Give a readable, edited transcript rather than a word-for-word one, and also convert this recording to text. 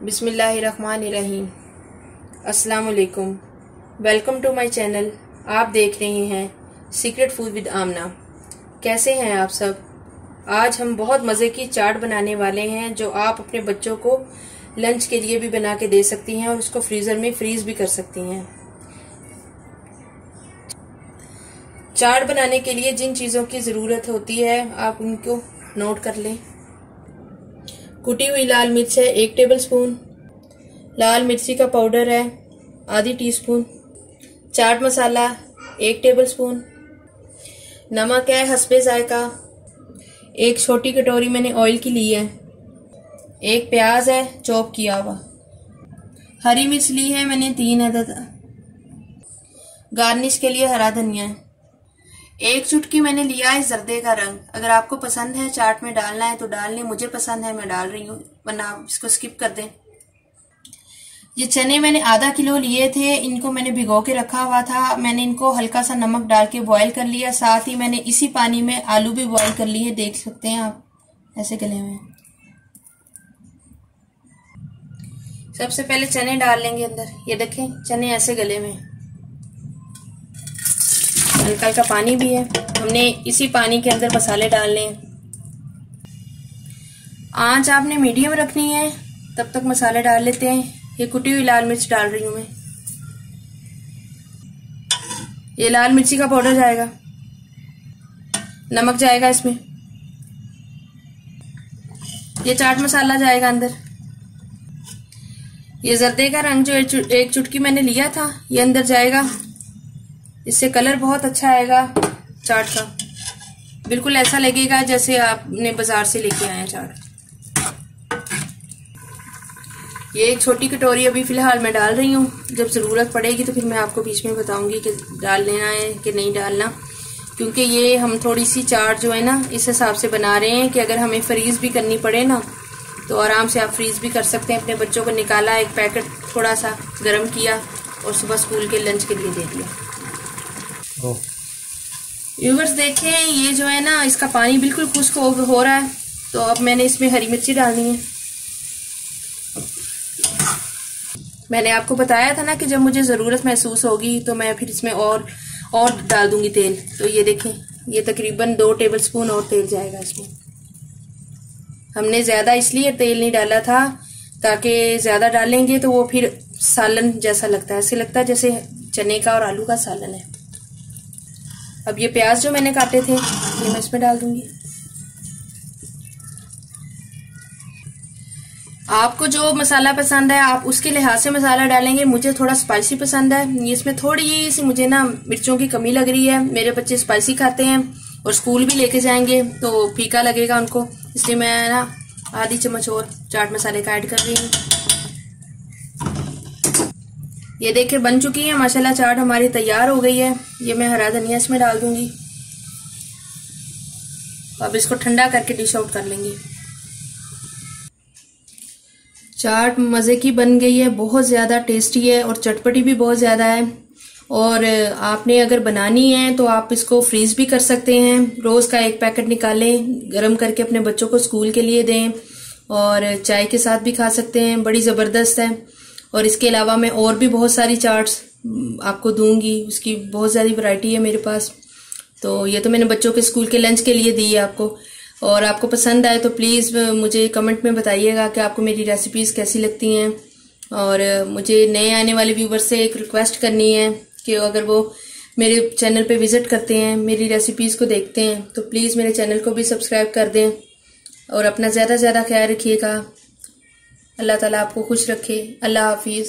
बिस्मिल्लाहिर्रहमानिर्रहीम। अस्सलाम वालेकुम। Welcome to my channel. आप देख रहे हैं सीक्रेट फूड विद आमना। कैसे हैं आप सब? आज हम बहुत मज़े की चाट बनाने वाले हैं जो आप अपने बच्चों को लंच के लिए भी बना के दे सकती हैं और उसको फ्रीज़र में फ्रीज भी कर सकती हैं। चाट बनाने के लिए जिन चीज़ों की ज़रूरत होती है आप उनको नोट कर लें। कुटी हुई लाल मिर्च है 1 टेबलस्पून, लाल मिर्ची का पाउडर है आधी टीस्पून, चाट मसाला 1 टेबलस्पून, नमक है हस्बे जायका, 1 छोटी कटोरी मैंने ऑयल की ली है, 1 प्याज है चॉप किया हुआ, हरी मिर्च ली है मैंने 3 अदद, गार्निश के लिए हरा धनिया है, 1 चुटकी मैंने लिया है जर्दे का रंग। अगर आपको पसंद है चाट में डालना है तो डाल लें, मुझे पसंद है मैं डाल रही हूँ, वरना आप इसको स्किप कर दें। ये चने मैंने आधा किलो लिए थे, इनको मैंने भिगो के रखा हुआ था। मैंने इनको हल्का सा नमक डाल के बॉईल कर लिया, साथ ही मैंने इसी पानी में आलू भी बॉईल कर लिए, देख सकते हैं आप ऐसे गले में। सबसे पहले चने डाल लेंगे अंदर, ये देखें चने ऐसे गले में, हल्का हल्का पानी भी है। हमने इसी पानी के अंदर मसाले डालने हैं। आंच आपने मीडियम रखनी है, तब तक मसाले डाल लेते हैं। ये कुटी हुई लाल मिर्च डाल रही हूं मैं, ये लाल मिर्ची का पाउडर जाएगा, नमक जाएगा इसमें, ये चाट मसाला जाएगा अंदर, ये जर्दे का रंग जो 1 चुटकी मैंने लिया था ये अंदर जाएगा। इससे कलर बहुत अच्छा आएगा चाट का, बिल्कुल ऐसा लगेगा जैसे आपने बाजार से लेके आए हैं चाट। ये 1 छोटी कटोरी अभी फिलहाल मैं डाल रही हूँ, जब ज़रूरत पड़ेगी तो फिर मैं आपको बीच में बताऊंगी कि डाल लेना है कि नहीं डालना, क्योंकि ये हम थोड़ी सी चाट जो है ना इस हिसाब से बना रहे हैं कि अगर हमें फ्रीज भी करनी पड़े ना तो आराम से आप फ्रीज भी कर सकते हैं। अपने बच्चों को निकाला, 1 पैकेट थोड़ा सा गर्म किया और सुबह स्कूल के लंच के लिए दे दिया। व्यूअर्स देखें ये जो है ना इसका पानी बिल्कुल खुश्क हो रहा है, तो अब मैंने इसमें हरी मिर्ची डालनी है। मैंने आपको बताया था ना कि जब मुझे ज़रूरत महसूस होगी तो मैं फिर इसमें और डाल दूंगी तेल। तो ये देखें ये तकरीबन 2 टेबलस्पून और तेल जाएगा इसमें। हमने ज़्यादा इसलिए तेल नहीं डाला था ताकि ज़्यादा डालेंगे तो वो फिर सालन जैसा लगता है, ऐसे लगता है जैसे चने का और आलू का सालन है। अब ये प्याज जो मैंने काटे थे ये मैं इसमें डाल दूंगी। आपको जो मसाला पसंद है आप उसके लिहाज से मसाला डालेंगे। मुझे थोड़ा स्पाइसी पसंद है, इसमें थोड़ी सी मुझे ना मिर्चों की कमी लग रही है। मेरे बच्चे स्पाइसी खाते हैं और स्कूल भी लेके जाएंगे तो फीका लगेगा उनको, इसलिए मैं ना आधी चम्मच और चाट मसाले का ऐड कर रही हूँ। ये देखिए बन चुकी है माशाल्लाह, चाट हमारी तैयार हो गई है। ये मैं हरा धनिया इसमें डाल दूंगी। अब इसको ठंडा करके डिश आउट कर लेंगे। चाट मज़े की बन गई है, बहुत ज़्यादा टेस्टी है और चटपटी भी बहुत ज़्यादा है। और आपने अगर बनानी है तो आप इसको फ्रीज भी कर सकते हैं। रोज़ का 1 पैकेट निकालें, गरम करके अपने बच्चों को स्कूल के लिए दें और चाय के साथ भी खा सकते हैं, बड़ी ज़बरदस्त है। और इसके अलावा मैं और भी बहुत सारी चाट्स आपको दूंगी, उसकी बहुत सारी वैरायटी है मेरे पास। तो ये तो मैंने बच्चों के स्कूल के लंच के लिए दी है आपको, और आपको पसंद आए तो प्लीज़ मुझे कमेंट में बताइएगा कि आपको मेरी रेसिपीज़ कैसी लगती हैं। और मुझे नए आने वाले व्यूवर से एक रिक्वेस्ट करनी है कि अगर वो मेरे चैनल पे विजिट करते हैं, मेरी रेसिपीज़ को देखते हैं, तो प्लीज़ मेरे चैनल को भी सब्सक्राइब कर दें और अपना ज़्यादा से ज़्यादा ख्याल रखिएगा। अल्लाह ताला आपको खुश रखे। अल्लाह हाफिज़।